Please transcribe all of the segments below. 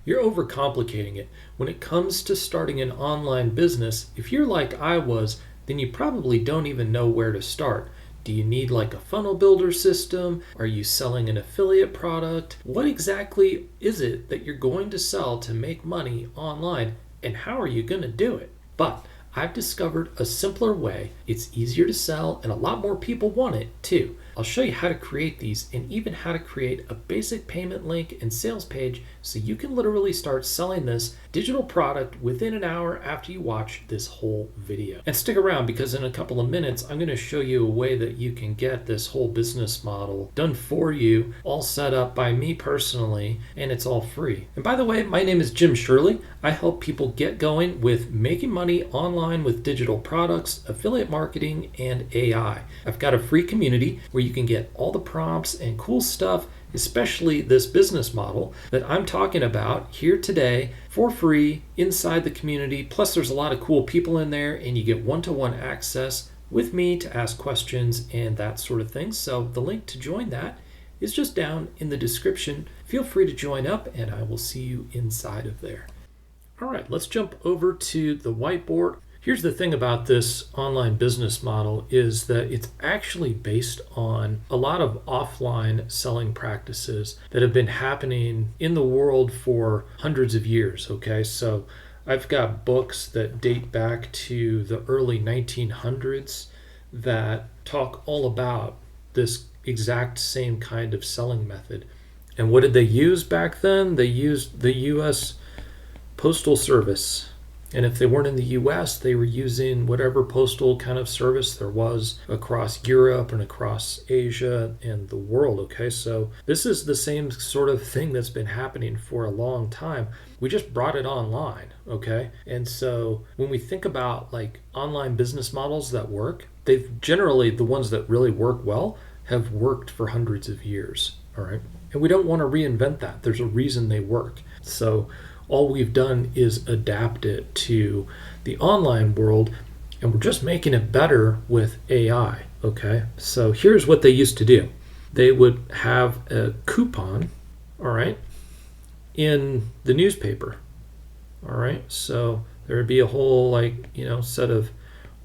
You're overcomplicating it. When it comes to starting an online business, if you're like I was, then you probably don't even know where to start. Do you need like a funnel builder system? Are you selling an affiliate product? What exactly is it that you're going to sell to make money online? And how are you going to do it? But I've discovered a simpler way. It's easier to sell and a lot more people want it too. I'll show you how to create these and even how to create a basic payment link and sales page so you can literally start selling this digital product within an hour after you watch this whole video. And stick around because in a couple of minutes, I'm going to show you a way that you can get this whole business model done for you, all set up by me personally, and it's all free. And by the way, my name is Jim Shirley. I help people get going with making money online with digital products, affiliate marketing, and AI. I've got a free community where you can get all the prompts and cool stuff, especially this business model that I'm talking about here today for free inside the community. Plus, there's a lot of cool people in there, and you get one-to-one access with me to ask questions and that sort of thing. So the link to join that is just down in the description. Feel free to join up, and I will see you inside of there. All right, let's jump over to the whiteboard. Here's the thing about this online business model is that it's actually based on a lot of offline selling practices that have been happening in the world for hundreds of years, okay? So I've got books that date back to the early 1900s that talk all about this exact same kind of selling method. And what did they use back then? They used the U.S. Postal Service. And if they weren't in the US, they were using whatever postal kind of service there was across Europe and across Asia and the world, okay? So this is the same sort of thing that's been happening for a long time. We just brought it online, okay? And so when we think about like online business models that work, they've generally, the ones that really work well, have worked for hundreds of years, all right? And we don't want to reinvent that. There's a reason they work. So all we've done is adapt it to the online world, and we're just making it better with AI, okay? So here's what they used to do. They would have a coupon, all right, in the newspaper, all right? So there would be a whole set of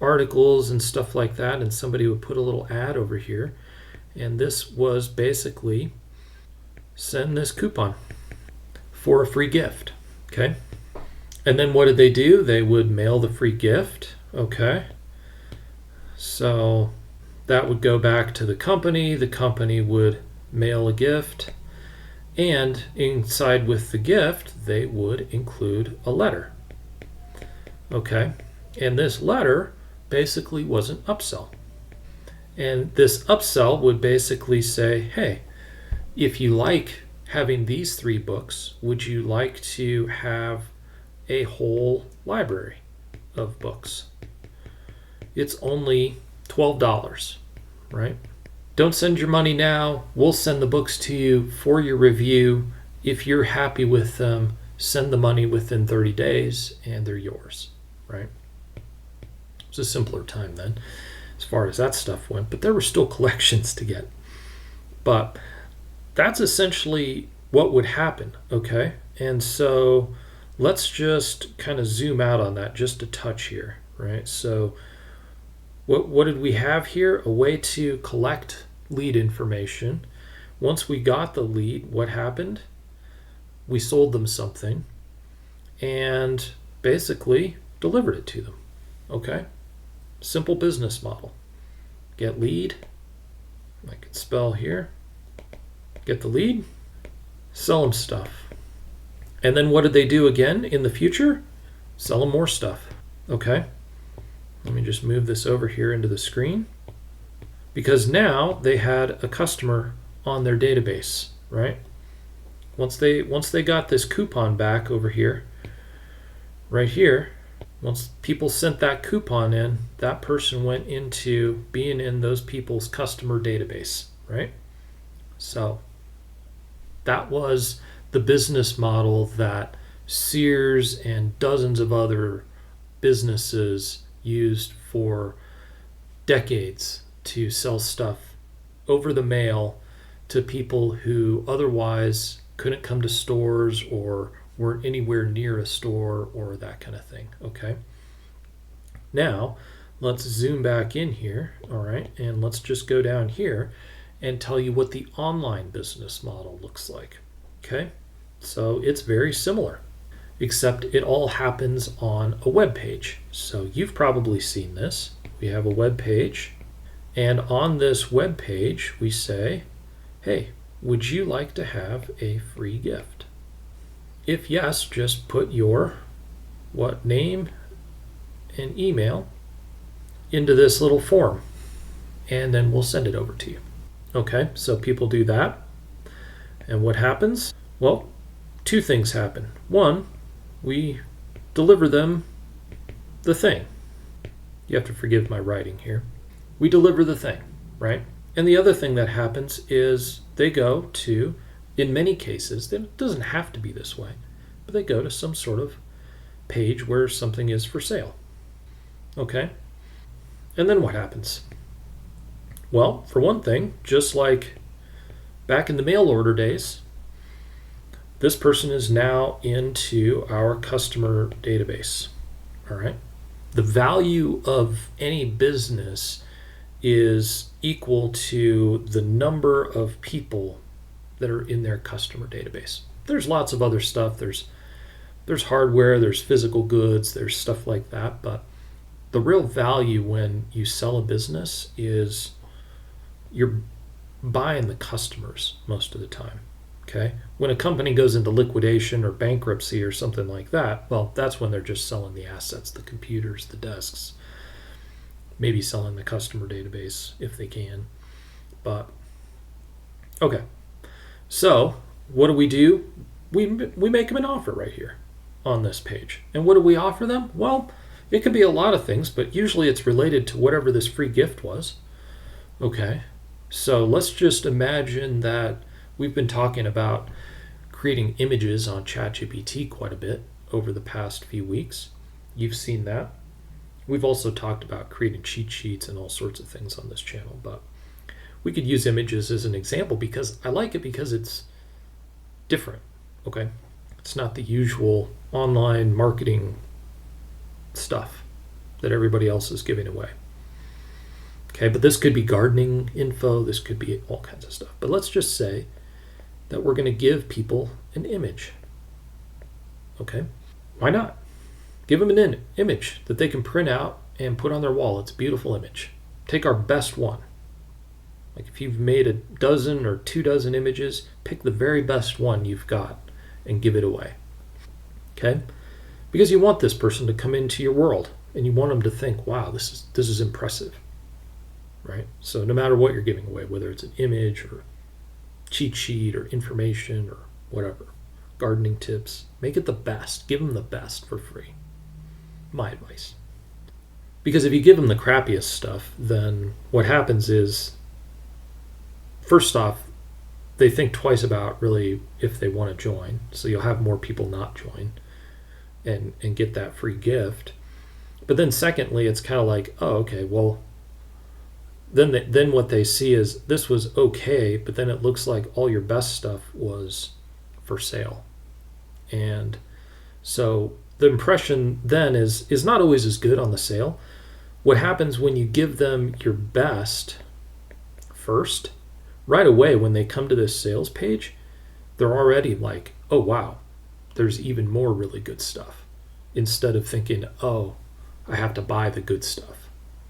articles and stuff like that, and somebody would put a little ad over here, and this was basically send this coupon for a free gift. Okay, and then what did they do? They would mail the free gift, okay? So that would go back to the company would mail a gift, and inside with the gift, they would include a letter, okay? And this letter basically was an upsell. And this upsell would basically say, hey, if you like having these 3 books, would you like to have a whole library of books? It's only $12, right? Don't send your money now. We'll send the books to you for your review. If you're happy with them, send the money within 30 days and they're yours, right? It was a simpler time then as far as that stuff went, but there were still collections to get. But that's essentially what would happen, okay? And so let's just kind of zoom out on that just a touch here, right? So what did we have here? A way to collect lead information. Once we got the lead, what happened? We sold them something and basically delivered it to them, okay? Simple business model. Get lead, I can spell here. Get the lead, sell them stuff. And then what did they do again in the future? Sell them more stuff, okay? Let me just move this over here into the screen. Because now they had a customer on their database, right? Once they got this coupon back over here, right here, once people sent that coupon in, that person went into being in those people's customer database, right? So that was the business model that Sears and dozens of other businesses used for decades to sell stuff over the mail to people who otherwise couldn't come to stores or weren't anywhere near a store or that kind of thing. Okay. Now, let's zoom back in here, all right, and let's just go down here and tell you what the online business model looks like. Okay, so it's very similar, except it all happens on a web page. So you've probably seen this. We have a web page, and on this web page, we say, hey, would you like to have a free gift? If yes, just put your name and email into this little form, and then we'll send it over to you. Okay, so people do that. And what happens? Well, two things happen. One, we deliver them the thing. You have to forgive my writing here. We deliver the thing, right? And the other thing that happens is they go to, in many cases, it doesn't have to be this way, but they go to some sort of page where something is for sale. Okay? And then what happens? Well, for one thing, just like back in the mail order days, this person is now into our customer database. All right? The value of any business is equal to the number of people that are in their customer database. There's lots of other stuff. There's hardware, there's physical goods, there's stuff like that, but the real value when you sell a business is you're buying the customers most of the time. Okay? When a company goes into liquidation or bankruptcy or something like that, well, that's when they're just selling the assets, the computers, the desks, maybe selling the customer database if they can. But okay. So, what do? We make them an offer right here on this page. And what do we offer them? Well, it could be a lot of things, but usually it's related to whatever this free gift was. Okay, so let's just imagine that we've been talking about creating images on ChatGPT quite a bit over the past few weeks. You've seen that. We've also talked about creating cheat sheets and all sorts of things on this channel, but we could use images as an example because I like it because it's different. Okay, it's not the usual online marketing stuff that everybody else is giving away. Okay, but this could be gardening info, this could be all kinds of stuff. But let's just say that we're going to give people an image. Okay, why not? Give them an image that they can print out and put on their wall. It's a beautiful image. Take our best one. Like if you've made a dozen or 24 images, pick the very best one you've got and give it away. Okay? Because you want this person to come into your world and you want them to think, wow, this is impressive. Right? So no matter what you're giving away, whether it's an image or cheat sheet or information or whatever, gardening tips, make it the best. Give them the best for free. My advice. Because if you give them the crappiest stuff, then what happens is, first off, they think twice about really if they want to join. So you'll have more people not join and get that free gift. But then secondly, it's kind of like, oh, okay, well, then what they see is this was okay, but then it looks like all your best stuff was for sale. And so the impression then is not always as good on the sale. What happens when you give them your best first, right away when they come to this sales page, they're already like, oh wow, there's even more really good stuff. Instead of thinking, oh, I have to buy the good stuff.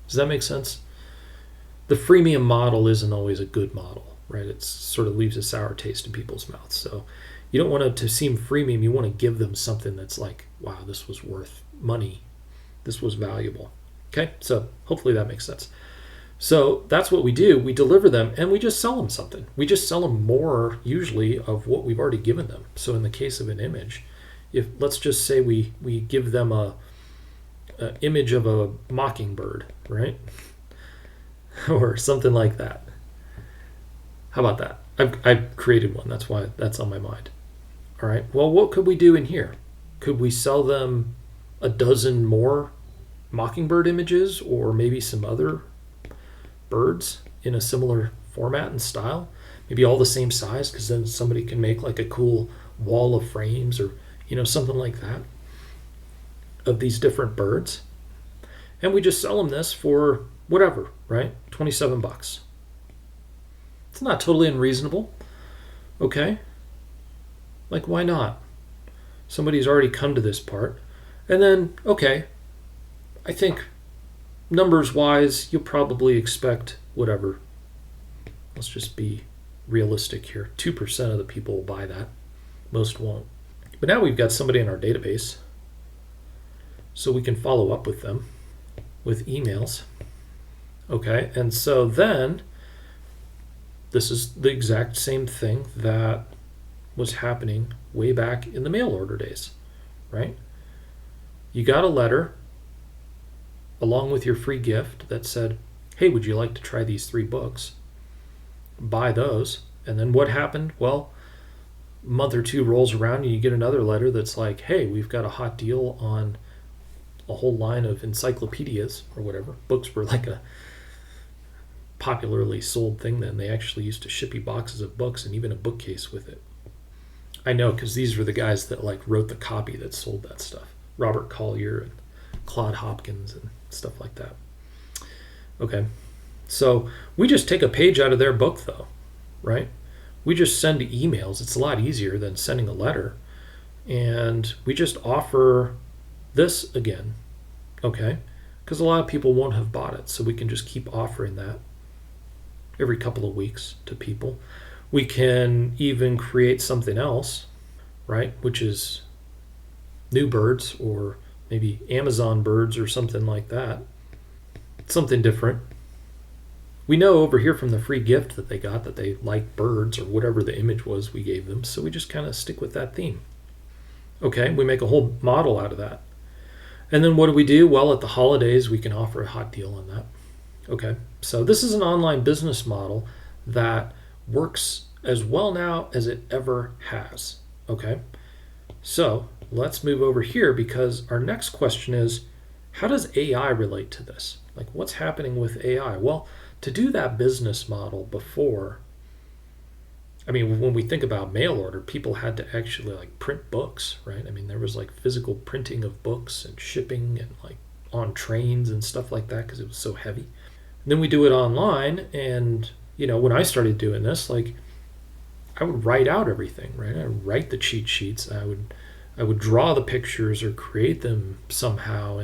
Does that make sense? The freemium model isn't always a good model, right? It sort of leaves a sour taste in people's mouths. So you don't want it to seem freemium. You want to give them something that's like, wow, this was worth money. This was valuable. Okay, so hopefully that makes sense. So that's what we do. We deliver them and we just sell them something. We just sell them more usually of what we've already given them. So in the case of an image, if let's just say we give them a image of a mockingbird, right? Or something like that. How about that? I've created one. That's why that's on my mind. All right. Well, what could we do in here? Could we sell them a dozen more mockingbird images or maybe some other birds in a similar format and style? Maybe all the same size, because then somebody can make like a cool wall of frames or something like that, of these different birds. And we just sell them this for whatever, right? $27. It's not totally unreasonable. Okay? Like, why not? Somebody's already come to this part. And then, okay, I think numbers wise, you'll probably expect whatever. Let's just be realistic here. 2% of the people will buy that. Most won't. But now we've got somebody in our database, so we can follow up with them with emails. Okay, and so then this is the exact same thing that was happening way back in the mail order days, right? You got a letter along with your free gift that said, hey, would you like to try these 3 books? Buy those. And then what happened? Well, a month or 2 rolls around and you get another letter that's like, hey, we've got a hot deal on a whole line of encyclopedias or whatever. Books were like a popularly sold thing then. They actually used to ship you boxes of books and even a bookcase with it. I know, because these were the guys that like wrote the copy that sold that stuff. Robert Collier and Claude Hopkins and stuff like that. Okay, so we just take a page out of their book though, right? We just send emails. It's a lot easier than sending a letter. And we just offer this again, okay? Because a lot of people won't have bought it, so we can just keep offering that every couple of weeks to people. We can even create something else, right? Which is new birds or maybe Amazon birds or something like that. Something different. We know over here from the free gift that they got that they like birds or whatever the image was we gave them. So we just kind of stick with that theme. Okay, we make a whole model out of that. And then what do we do? Well, at the holidays, we can offer a hot deal on that. Okay, so this is an online business model that works as well now as it ever has. Okay, so let's move over here because our next question is, how does AI relate to this? Like, what's happening with AI? Well, to do that business model before, I mean, when we think about mail order, people had to actually like print books, right? I mean, there was like physical printing of books and shipping and like on trains and stuff like that because it was so heavy. And then we do it online, and when I started doing this, like I would write out everything, right? I would write the cheat sheets. I would draw the pictures or create them somehow,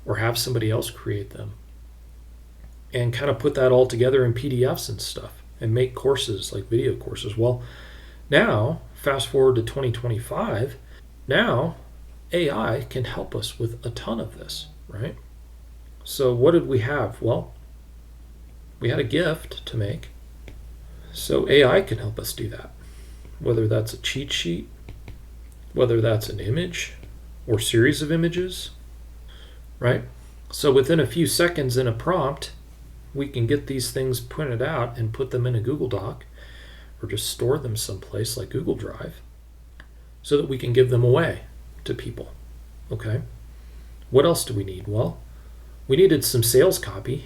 or have somebody else create them, and kind of put that all together in PDFs and stuff, and make courses like video courses. Well, now fast forward to 2025, now AI can help us with a ton of this, right? So what did we have? Well, we had a gift to make. So AI can help us do that. Whether that's a cheat sheet, whether that's an image or series of images, right? So within a few seconds in a prompt, we can get these things printed out and put them in a Google Doc or just store them someplace like Google Drive so that we can give them away to people. Okay? What else do we need? Well, we needed some sales copy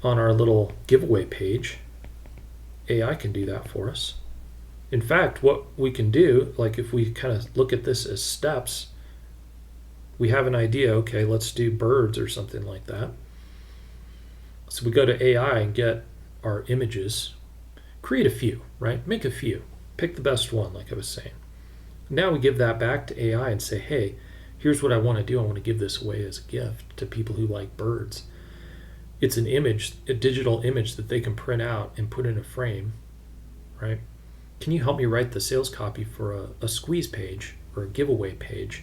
on our little giveaway page. AI can do that for us. In fact, what we can do, like if we kind of look at this as steps, we have an idea, okay, let's do birds or something like that. So we go to AI and get our images, create a few, right? Make a few, pick the best one, like I was saying. Now we give that back to AI and say, hey, here's what I want to do. I want to give this away as a gift to people who like birds. It's an image, a digital image that they can print out and put in a frame, right? Can you help me write the sales copy for a squeeze page or a giveaway page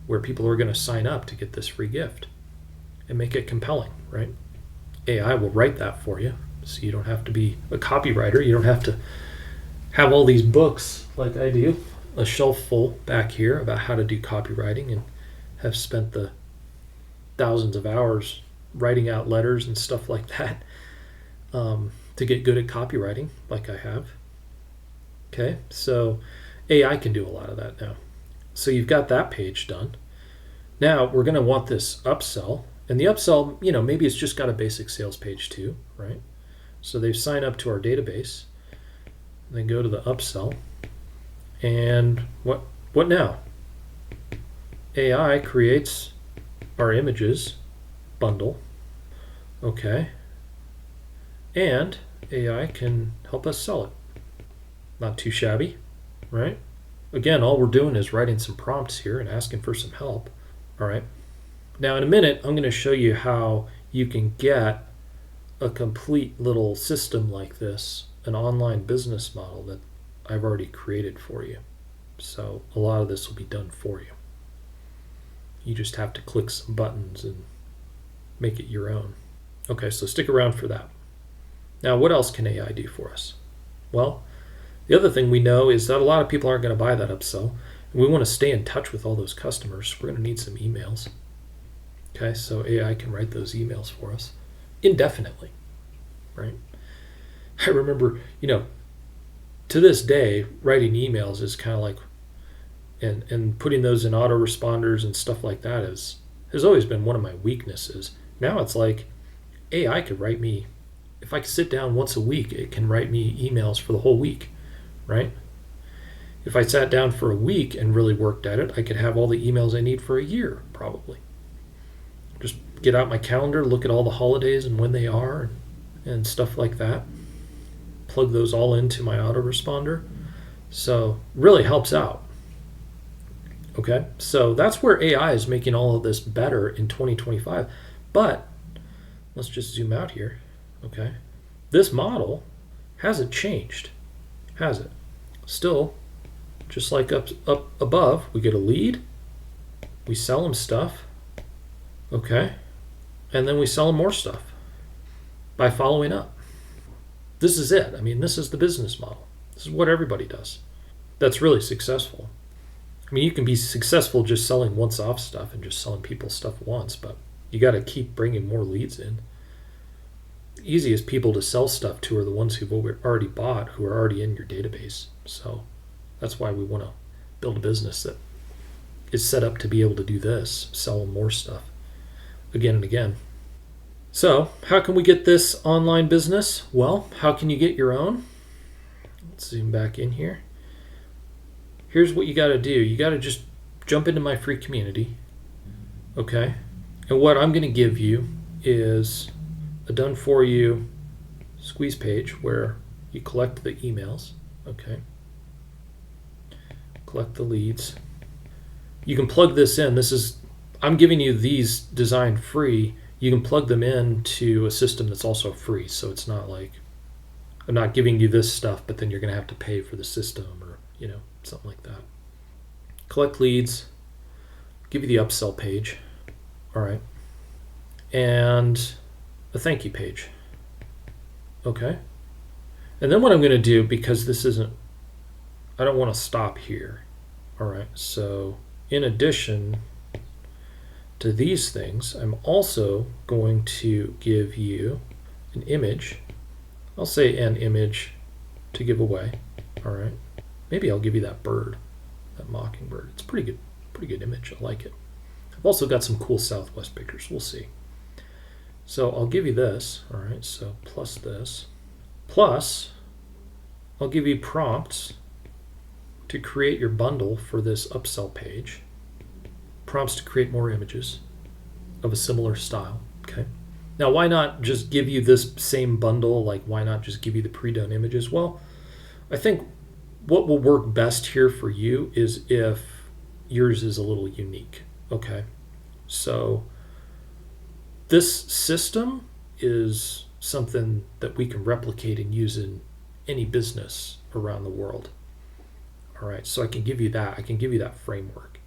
where people are going to sign up to get this free gift and make it compelling, right? AI will write that for you, so you don't have to be a copywriter. You don't have to have all these books like I do, a shelf full back here about how to do copywriting, and have spent the thousands of hours writing out letters and stuff like that to get good at copywriting like I have. Okay, so AI can do a lot of that now. So you've got that page done. Now we're going to want this upsell. And the upsell, maybe it's just got a basic sales page too, right? So they sign up to our database. They go to the upsell. And what now? AI creates our images bundle, okay, and AI can help us sell it. Not too shabby, right? Again, all we're doing is writing some prompts here and asking for some help, all right? Now, in a minute, I'm going to show you how you can get a complete little system like this, an online business model that I've already created for you. So a lot of this will be done for you. You just have to click some buttons and make it your own. Okay, so stick around for that. Now, what else can AI do for us? Well, the other thing we know is that a lot of people aren't going to buy that upsell, and we want to stay in touch with all those customers. We're going to need some emails. Okay, so AI can write those emails for us indefinitely, right? I remember, to this day, writing emails is kind of like, and putting those in autoresponders and stuff like that has always been one of my weaknesses. Now it's like AI could write me, if I could sit down once a week, it can write me emails for the whole week, right? If I sat down for a week and really worked at it, I could have all the emails I need for a year, probably. Just get out my calendar, look at all the holidays and when they are, and stuff like that. Plug those all into my autoresponder. So really helps out. Okay, so that's where AI is making all of this better in 2025. But let's just zoom out here. Okay, this model hasn't changed, has it? Still, just like up above, we get a lead, we sell them stuff, okay, and then we sell them more stuff by following up. This is it. I mean, this is the business model. This is what everybody does. That's really successful. I mean, you can be successful just selling once-off stuff and just selling people stuff once, but you got to keep bringing more leads in. The easiest people to sell stuff to are the ones who've already bought, who are already in your database. So that's why we want to build a business that is set up to be able to do this, sell more stuff again and again. So how can we get this online business? Well, how can you get your own? Let's zoom back in here. Here's what you got to do. You got to just jump into my free community, okay? And what I'm going to give you is a done for you squeeze page where you collect the emails, okay? Collect the leads. You can plug this in. I'm giving you these designed free. You can plug them into a system that's also free. So it's not like I'm not giving you this stuff, but then you're going to have to pay for the system or, something like that. Collect leads, give you the upsell page, all right, and a thank you page, okay? And then what I'm going to do, because I don't want to stop here, all right? So in addition to these things, I'm also going to give you an image. I'll say an image to give away, all right? Maybe I'll give you that bird, that mockingbird. It's pretty good image. I like it. I've also got some cool Southwest pictures. We'll see. So I'll give you this, all right? So plus this. Plus, I'll give you prompts to create your bundle for this upsell page. Prompts to create more images of a similar style, okay? Now, why not just give you this same bundle? Like, why not just give you the pre-done images? Well, I think what will work best here for you is if yours is a little unique, okay? So this system is something that we can replicate and use in any business around the world. All right, so I can give you that. I can give you that framework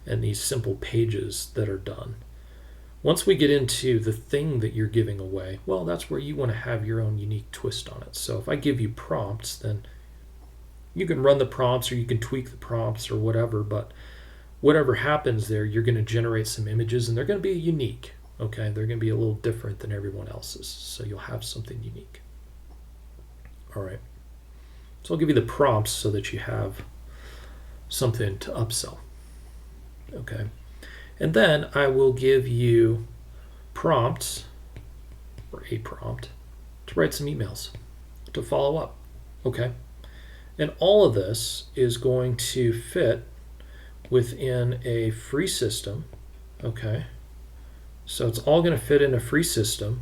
and these simple pages that are done. Once we get into the thing that you're giving away, well, that's where you want to have your own unique twist on it. So if I give you prompts, then you can run the prompts or you can tweak the prompts or whatever, but whatever happens there, you're going to generate some images and they're going to be unique, okay? They're going to be a little different than everyone else's, so you'll have something unique. All right. So I'll give you the prompts so that you have something to upsell, okay? And then I will give you prompts, or a prompt, to write some emails, to follow up, okay? And all of this is going to fit within a free system. Okay, so it's all going to fit in a free system.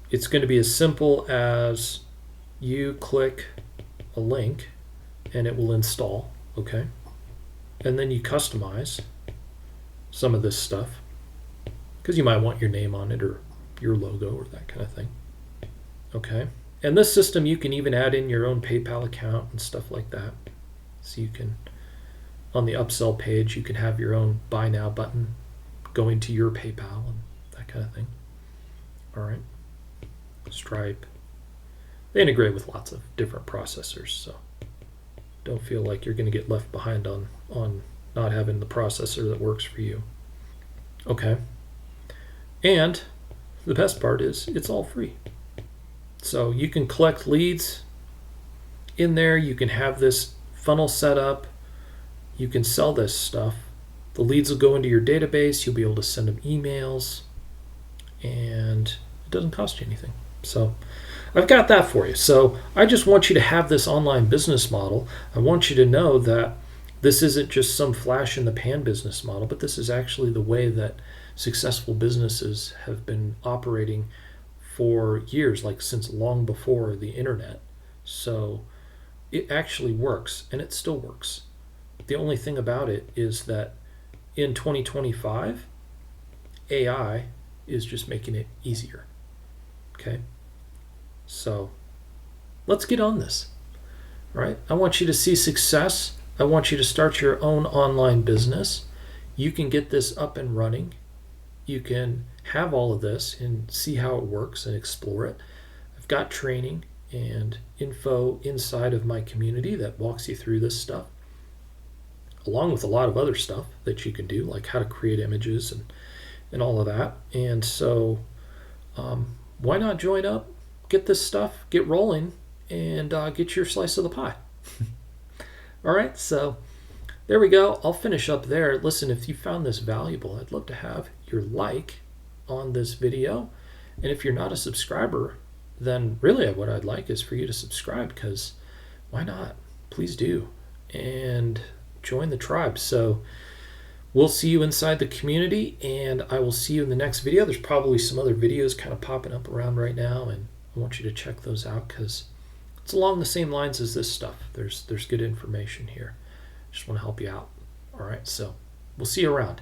It's going to be as simple as you click a link and it will install. Okay, and then you customize some of this stuff because you might want your name on it or your logo or that kind of thing. Okay, and this system you can even add in your own PayPal account and stuff like that. So you can, on the upsell page, you can have your own buy now button going to your PayPal and that kind of thing. All right, Stripe. They integrate with lots of different processors, so don't feel like you're going to get left behind on not having the processor that works for you. Okay, and the best part is it's all free. So you can collect leads in there. You can have this funnel set up. You can sell this stuff. The leads will go into your database. You'll be able to send them emails, and it doesn't cost you anything. So I've got that for you. So I just want you to have this online business model. I want you to know that this isn't just some flash in the pan business model, but this is actually the way that successful businesses have been operating for years, like since long before the internet. So it actually works, and it still works. The only thing about it is that in 2025, AI is just making it easier. Okay? So let's get on this. All right? I want you to see success. I want you to start your own online business. You can get this up and running. You can have all of this and see how it works and explore it. I've got training and info inside of my community that walks you through this stuff, along with a lot of other stuff that you can do, like how to create images and all of that. And so why not join up, get this stuff, get rolling, and get your slice of the pie. All right, so there we go. I'll finish up there. Listen, if you found this valuable, I'd love to have your like on this video. And if you're not a subscriber, then really what I'd like is for you to subscribe, because why not? Please do. And join the tribe. So we'll see you inside the community, and I will see you in the next video. There's probably some other videos kind of popping up around right now, and I want you to check those out because it's along the same lines as this stuff. There's good information here. Just want to help you out. All right, so we'll see you around.